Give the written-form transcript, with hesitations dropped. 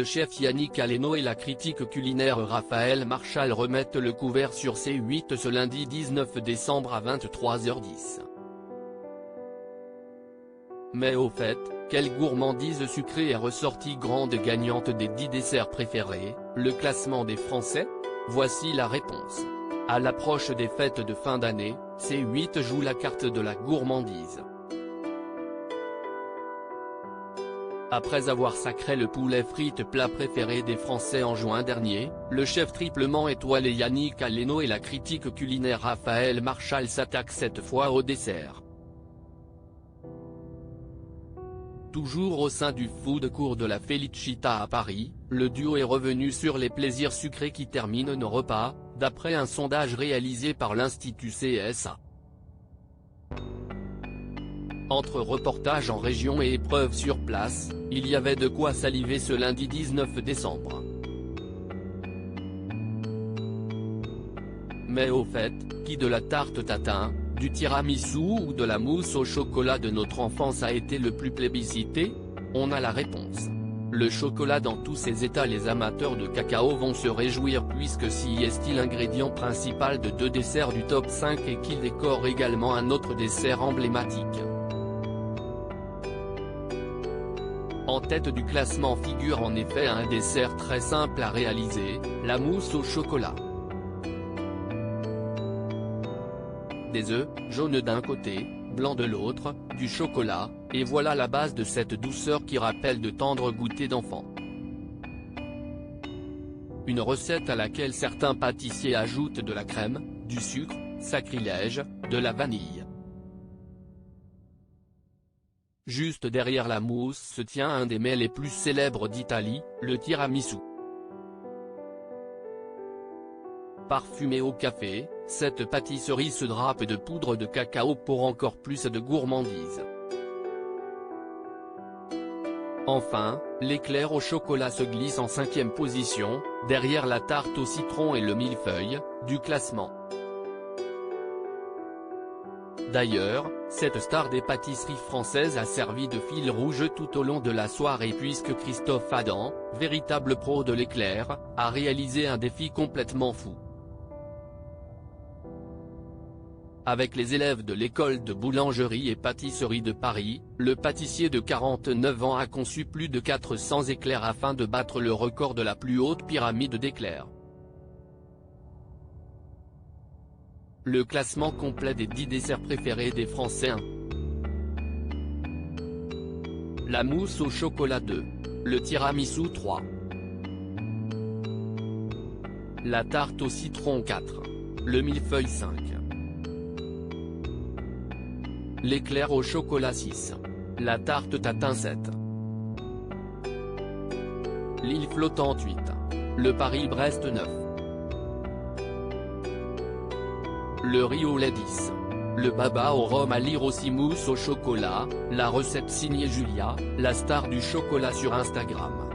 le chef Yannick Aleno et la critique culinaire Raphaël Marchal remettent le couvert sur C8 ce lundi 19 décembre à 23h10. Mais au fait, quelle gourmandise sucrée est ressortie grande gagnante des 10 desserts préférés, le classement des Français? Voici la réponse. À l'approche des fêtes de fin d'année, C8 joue la carte de la gourmandise. Après avoir sacré le poulet frites plat préféré des Français en juin dernier, le chef triplement étoilé Yannick Aleno et la critique culinaire Raphaël Marchal s'attaquent cette fois au dessert. Toujours au sein du food court de la Felicita à Paris, le duo est revenu sur les plaisirs sucrés qui terminent nos repas, d'après un sondage réalisé par l'Institut CSA. Entre reportages en région et épreuves sur place, il y avait de quoi saliver ce lundi 19 décembre. Mais au fait, qui de la tarte tatin, du tiramisu ou de la mousse au chocolat de notre enfance a été le plus plébiscité? On a la réponse. Le chocolat dans tous ses états. Les amateurs de cacao vont se réjouir puisque si est-il l'ingrédient principal de 2 desserts du top 5 et qu'il décore également un autre dessert emblématique. En tête du classement figure en effet un dessert très simple à réaliser, la mousse au chocolat. Des œufs, jaunes d'un côté, blanc de l'autre, du chocolat, et voilà la base de cette douceur qui rappelle de tendres goûters d'enfants. Une recette à laquelle certains pâtissiers ajoutent de la crème, du sucre, sacrilège, de la vanille. Juste derrière la mousse se tient un des mets les plus célèbres d'Italie, le tiramisu. Parfumée au café, cette pâtisserie se drape de poudre de cacao pour encore plus de gourmandise. Enfin, l'éclair au chocolat se glisse en 5e position, derrière la tarte au citron et le millefeuille, du classement. D'ailleurs, cette star des pâtisseries françaises a servi de fil rouge tout au long de la soirée puisque Christophe Adam, véritable pro de l'éclair, a réalisé un défi complètement fou. Avec les élèves de l'école de boulangerie et pâtisserie de Paris, le pâtissier de 49 ans a conçu plus de 400 éclairs afin de battre le record de la plus haute pyramide d'éclairs. Le classement complet des 10 desserts préférés des Français 1. La mousse au chocolat 2. Le tiramisu 3. La tarte au citron 4. Le millefeuille 5. L'éclair au chocolat 6. La tarte tatin 7. L'île flottante 8. Le Paris-Brest 9. Le riz au lait 10. Le baba au rhum à lire aussi mousse au chocolat, la recette signée Julia, la star du chocolat sur Instagram.